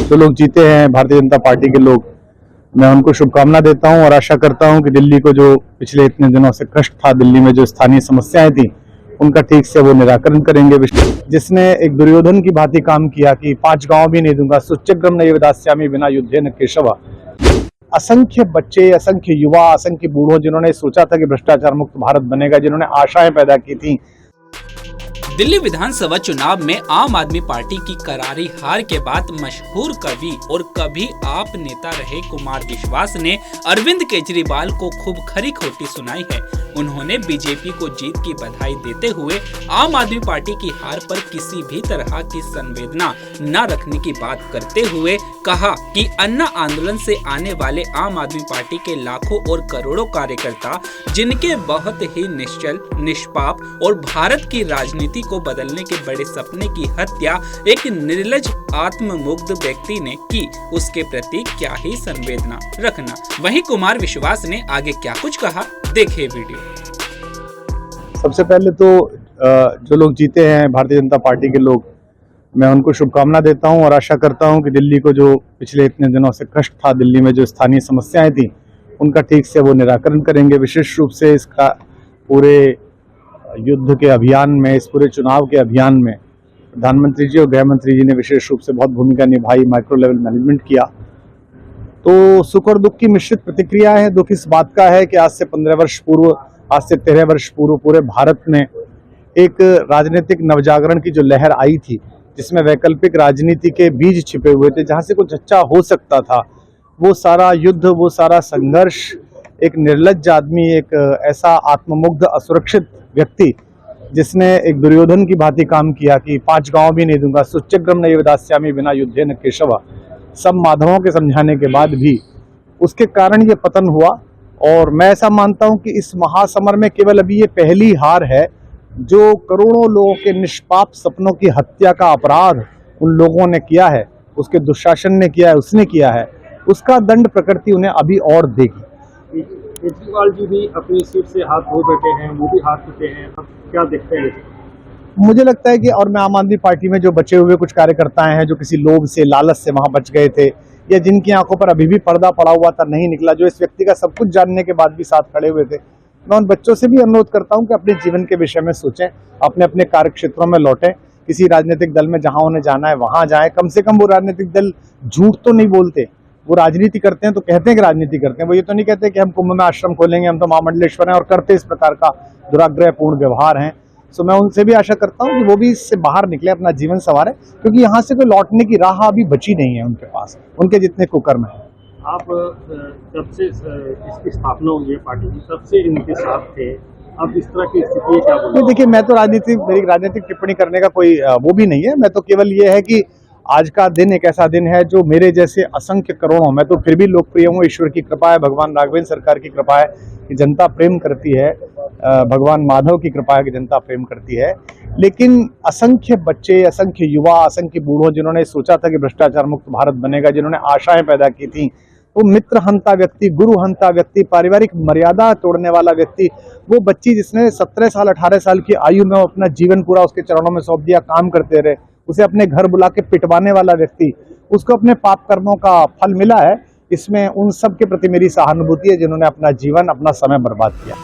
जो लोग जीते हैं भारतीय जनता पार्टी के लोग, मैं उनको शुभकामना देता हूं और आशा करता हूं कि दिल्ली को जो पिछले इतने दिनों से कष्ट था, दिल्ली में जो स्थानीय समस्याएं थी, उनका ठीक से वो निराकरण करेंगे। जिसने एक दुर्योधन की भांति काम किया कि 5 गांव भी नहीं दूंगा, सुच्यग्रम नैव दास्यामि विना युद्धेन केशव। असंख्य बच्चे, असंख्य युवा, असंख्य बूढ़ों जिन्होंने सोचा था कि भ्रष्टाचार मुक्त भारत बनेगा, जिन्होंने आशाएं पैदा की थी। दिल्ली विधानसभा चुनाव में आम आदमी पार्टी की करारी हार के बाद मशहूर कवि और कभी आप नेता रहे कुमार विश्वास ने अरविंद केजरीवाल को खूब खरी खोटी सुनाई है। उन्होंने बीजेपी को जीत की बधाई देते हुए आम आदमी पार्टी की हार पर किसी भी तरह की संवेदना न रखने की बात करते हुए कहा कि अन्ना आंदोलन से आने वाले आम आदमी पार्टी के लाखों और करोड़ों कार्यकर्ता, जिनके बहुत ही निश्चल, निष्पाप और भारत की राजनीति को बदलने के बड़े सपने की हत्या एक निर्लज आत्ममुग्ध व्यक्ति ने की, उसके प्रति क्या ही संवेदना रखना। वहीं कुमार विश्वास ने आगे क्या कुछ कहा, देखिए वीडियो। सबसे पहले तो जो लोग जीते हैं भारतीय जनता पार्टी के लोग, मैं उनको शुभकामना देता हूं और आशा करता हूं कि दिल्ली को जो पिछले इतने दिनों से कष्ट था, दिल्ली में जो स्थानीय समस्याएं थी, उनका ठीक से वो निराकरण करेंगे। विशेष रूप से इसका पूरे युद्ध के अभियान में, इस पूरे चुनाव के अभियान में प्रधानमंत्री जी और गृह मंत्री जी ने विशेष रूप से बहुत भूमिका निभाई, माइक्रो लेवल मैनेजमेंट किया। तो सुख और दुख की मिश्रित प्रतिक्रिया है। दुख इस बात का है कि आज से 13 वर्ष पूर्व पूरे भारत में एक राजनीतिक नवजागरण की जो लहर आई थी, जिसमें वैकल्पिक राजनीति के बीज छिपे हुए थे, जहां से कुछ अच्छा हो सकता था, वो सारा युद्ध, वो सारा संघर्ष एक निर्लज्ज आदमी, एक ऐसा आत्ममुग्ध असुरक्षित व्यक्ति जिसने एक दुर्योधन की भांति काम किया कि 5 गांव भी नहीं दूंगा, सुच्यग्रम नैव दास्यामि विना युद्धेन केशव, सब माधवों के समझाने के बाद भी उसके कारण ये पतन हुआ। और मैं ऐसा मानता हूं कि इस महासमर में केवल अभी ये पहली हार है। जो करोड़ों लोगों के निष्पाप सपनों की हत्या का अपराध उन लोगों ने किया है, उसके दुशासन ने किया है, उसने किया है, उसका दंड प्रकृति उन्हें अभी और देगी। केजरीवाल जी भी अपनी सीट से हाथ धो बैठे हैं, वो भी हार चुके हैं, अब क्या देखते हैं? मुझे लगता है कि, और मैं आम आदमी पार्टी में जो बचे हुए कुछ कार्यकर्ता हैं जो किसी लोभ से, लालच से वहां बच गए थे, या जिनकी आंखों पर अभी भी पर्दा पड़ा हुआ था, नहीं निकला, जो इस व्यक्ति का सब कुछ जानने के बाद भी साथ खड़े हुए थे, मैं उन बच्चों से भी अनुरोध करता हूं कि अपने जीवन के विषय में सोचें, अपने अपने कार्य क्षेत्रों में लौटें, किसी राजनीतिक दल में जहां उन्हें जाना है वहां जाएं। कम से कम वो राजनीतिक दल झूठ तो नहीं बोलते, वो राजनीति करते हैं तो कहते हैं कि राजनीति करते हैं, वो ये तो नहीं कहते कि हम कुंभ में आश्रम खोलेंगे, हम तो महामंडलेश्वर हैं, और करते इस प्रकार का दुराग्रहपूर्ण व्यवहार है। सो मैं उनसे भी आशा करता हूं कि वो भी इससे बाहर निकले, अपना जीवन संवारे, क्योंकि यहाँ से कोई लौटने की राह अभी बची नहीं है उनके पास, उनके जितने कुकर्म है। आप जब से इसकी स्थापना हुई है पार्टी की, तब से इनके साथ थे, अब इस तरह की स्थिति क्या बोलूं? देखिए, मैं तो मेरी राजनीतिक टिप्पणी करने का कोई वो भी नहीं है। मैं तो केवल ये है कि आज का दिन एक ऐसा दिन है जो मेरे जैसे असंख्य करोड़ों, मैं तो फिर भी लोकप्रिय हूँ, ईश्वर की कृपा है, भगवान राघवेंद्र सरकार की कृपा है कि जनता प्रेम करती है, भगवान माधव की कृपा है कि जनता प्रेम करती है। लेकिन असंख्य बच्चे, असंख्य युवा, असंख्य बूढ़ों जिन्होंने सोचा था कि भ्रष्टाचार मुक्त भारत बनेगा, जिन्होंने आशाएं पैदा की थी, वो मित्र हंता व्यक्ति, गुरु हंता व्यक्ति, पारिवारिक मर्यादा तोड़ने वाला व्यक्ति, वो बच्ची जिसने 17 साल 18 साल की आयु में अपना जीवन पूरा उसके चरणों में सौंप दिया, काम करते रहे, उसे अपने घर बुला के पिटवाने वाला व्यक्ति, उसको अपने पाप कर्मों का फल मिला है। इसमें उन सब के प्रति मेरी सहानुभूति है जिन्होंने अपना जीवन, अपना समय बर्बाद किया।